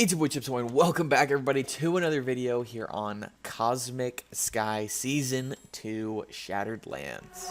It's your boy Chips and welcome back everybody to another video here on Cosmic Sky Season 2 Shattered Lands.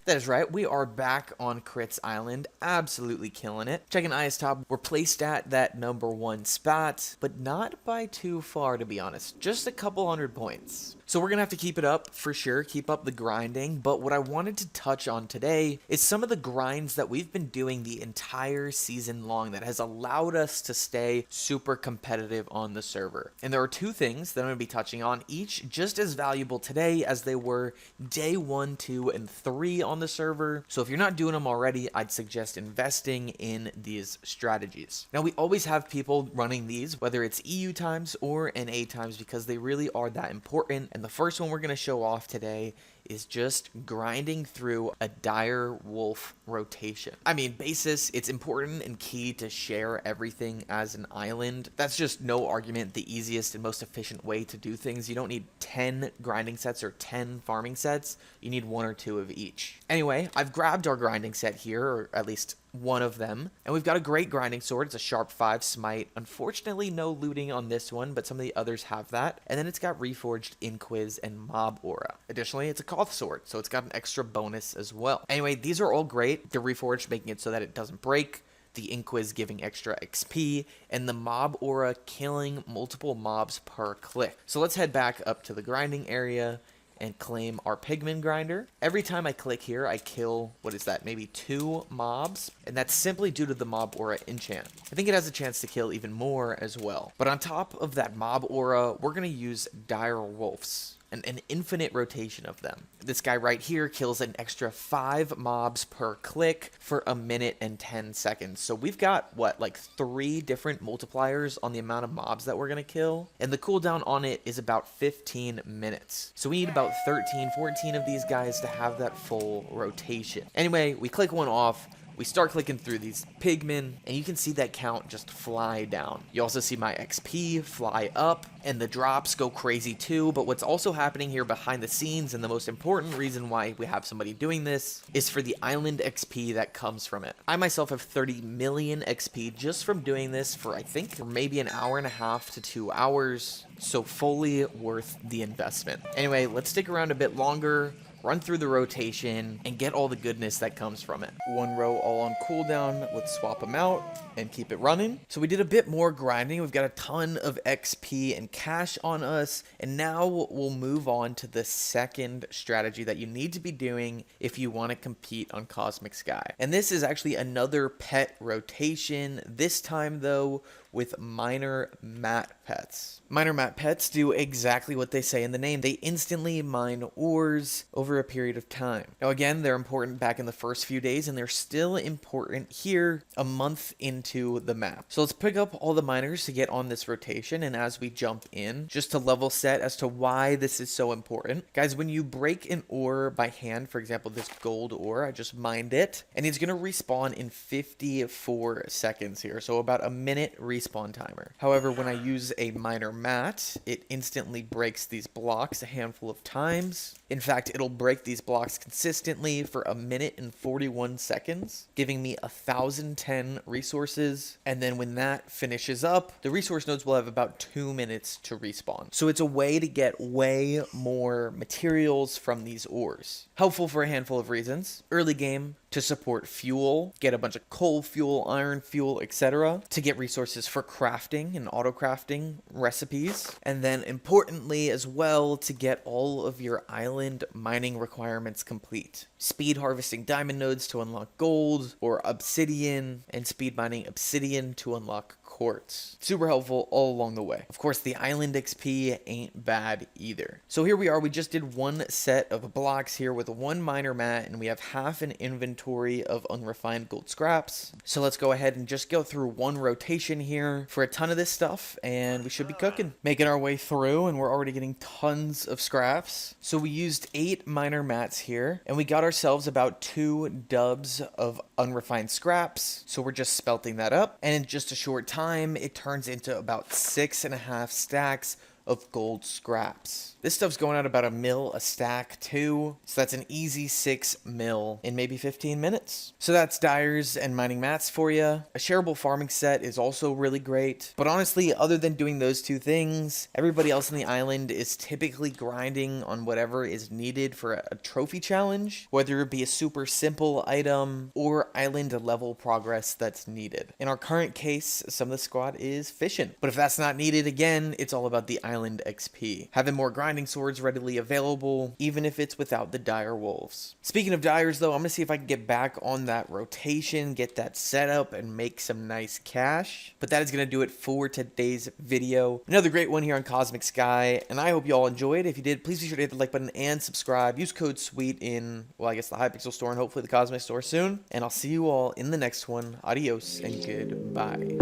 That is right, we are back on Crits Island, absolutely killing it. Checking IS top, we're placed at that #1 spot, but not by too far to be honest, just a couple hundred points. So we're gonna have to keep it up for sure, keep up the grinding, but what I wanted to touch on today is some of the grinds that we've been doing the entire season long that has allowed us to stay super competitive on the server. And there are two things that I'm gonna be touching on, each just as valuable today as they were day 1, 2, and 3 on the server. So if you're not doing them already, I'd suggest investing in these strategies. Now we always have people running these, whether it's EU times or NA times, because they really are that important. And the first one we're going to show off today is just grinding through a dire wolf rotation. I mean, basis, it's important and key to share everything as an island. That's just no argument the easiest and most efficient way to do things. You don't need 10 grinding sets or 10 farming sets. You need 1 or 2 of each. Anyway, I've grabbed our grinding set here, or at least one of them, and we've got a great grinding sword. It's a sharp 5 smite. Unfortunately, no looting on this one, but some of the others have that. And then it's got reforged inquiz and mob aura. Additionally, it's a Koth sword, so it's got an extra bonus as well. Anyway, these are all great. The reforged making it so that it doesn't break, the inquiz giving extra XP, and the mob aura killing multiple mobs per click. So let's head back up to the grinding area and claim our pigman grinder. Every time I click here, I kill, what is that, maybe 2 mobs, and that's simply due to the mob aura enchant. I think it has a chance to kill even more as well. But on top of that mob aura, we're gonna use dire wolves. An infinite rotation of them. This guy right here kills an extra 5 mobs per click for 1 minute and 10 seconds. So we've got, what, like 3 different multipliers on the amount of mobs that we're going to kill. And the cooldown on it is about 15 minutes. So we need about 13, 14 of these guys to have that full rotation. Anyway, we click one off. We start clicking through these pigmen, and you can see that count just fly down. You also see my XP fly up, and the drops go crazy too, but what's also happening here behind the scenes, and the most important reason why we have somebody doing this, is for the island XP that comes from it. I myself have 30 million XP just from doing this for, I think, for maybe an hour and a half to 2 hours, so fully worth the investment. Anyway, let's stick around a bit longer, run through the rotation, and get all the goodness that comes from it. 1 row all on cooldown. Let's swap them out and keep it running. So we did a bit more grinding. We've got a ton of XP and cash on us. And now we'll move on to the second strategy that you need to be doing if you want to compete on Cosmic Sky. And this is actually another pet rotation. This time though, with minor mat pets. Minor mat pets do exactly what they say in the name. They instantly mine ores over a period of time. Now again, they're important back in the first few days, and they're still important here a month into the map. So let's pick up all the miners to get on this rotation, and as we jump in, just to level set as to why this is so important. Guys, when you break an ore by hand, for example, this gold ore, I just mined it, and it's gonna respawn in 54 seconds here, so about a minute respawn timer. However, when I use a miner mat, it instantly breaks these blocks a handful of times. In fact, it'll break these blocks consistently for 1 minute and 41 seconds, giving me 1,010 resources. And then when that finishes up, the resource nodes will have about 2 minutes to respawn. So it's a way to get way more materials from these ores. Helpful for a handful of reasons. Early game, to support fuel, get a bunch of coal fuel, iron fuel, etc. To get resources for crafting and auto crafting recipes. And then importantly as well, to get all of your island mining requirements complete. Speed harvesting diamond nodes to unlock gold, or obsidian, and speed mining obsidian to unlock quartz. Super helpful all along the way. Of course, the island XP ain't bad either. So here we are, we just did 1 set of blocks here with 1 miner mat, and we have half an inventory of unrefined gold scraps. So let's go ahead and just go through 1 rotation here for a ton of this stuff, and we should be cooking. Making our way through, and we're already getting tons of scraps. So we used 8 miner mats here, and we got ourselves about 2 dubs of unrefined scraps. So we're just smelting that up, and in just a short time, it turns into about 6.5 stacks of gold scraps. This stuff's going out about a mil a stack too, so that's an easy 6 mil in maybe 15 minutes. So that's dyers and mining mats for you. A shareable farming set is also really great, but honestly, other than doing those two things, everybody else on the island is typically grinding on whatever is needed for a trophy challenge, whether it be a super simple item or island level progress that's needed. In our current case, some of the squad is fishing, but if that's not needed, again, it's all about the island XP. Having more grinding swords readily available, even if it's without the dire wolves. Speaking of dyers though, I'm gonna see if I can get back on that rotation, get that set up, and make some nice cash. But that is gonna do it for today's video. Another great one here on Cosmic Sky, and I hope you all enjoyed. If you did, please be sure to hit the like button and subscribe. Use code SWEET in, well, I guess the Hypixel store and hopefully the Cosmic store soon. And I'll see you all in the next one. Adios and goodbye.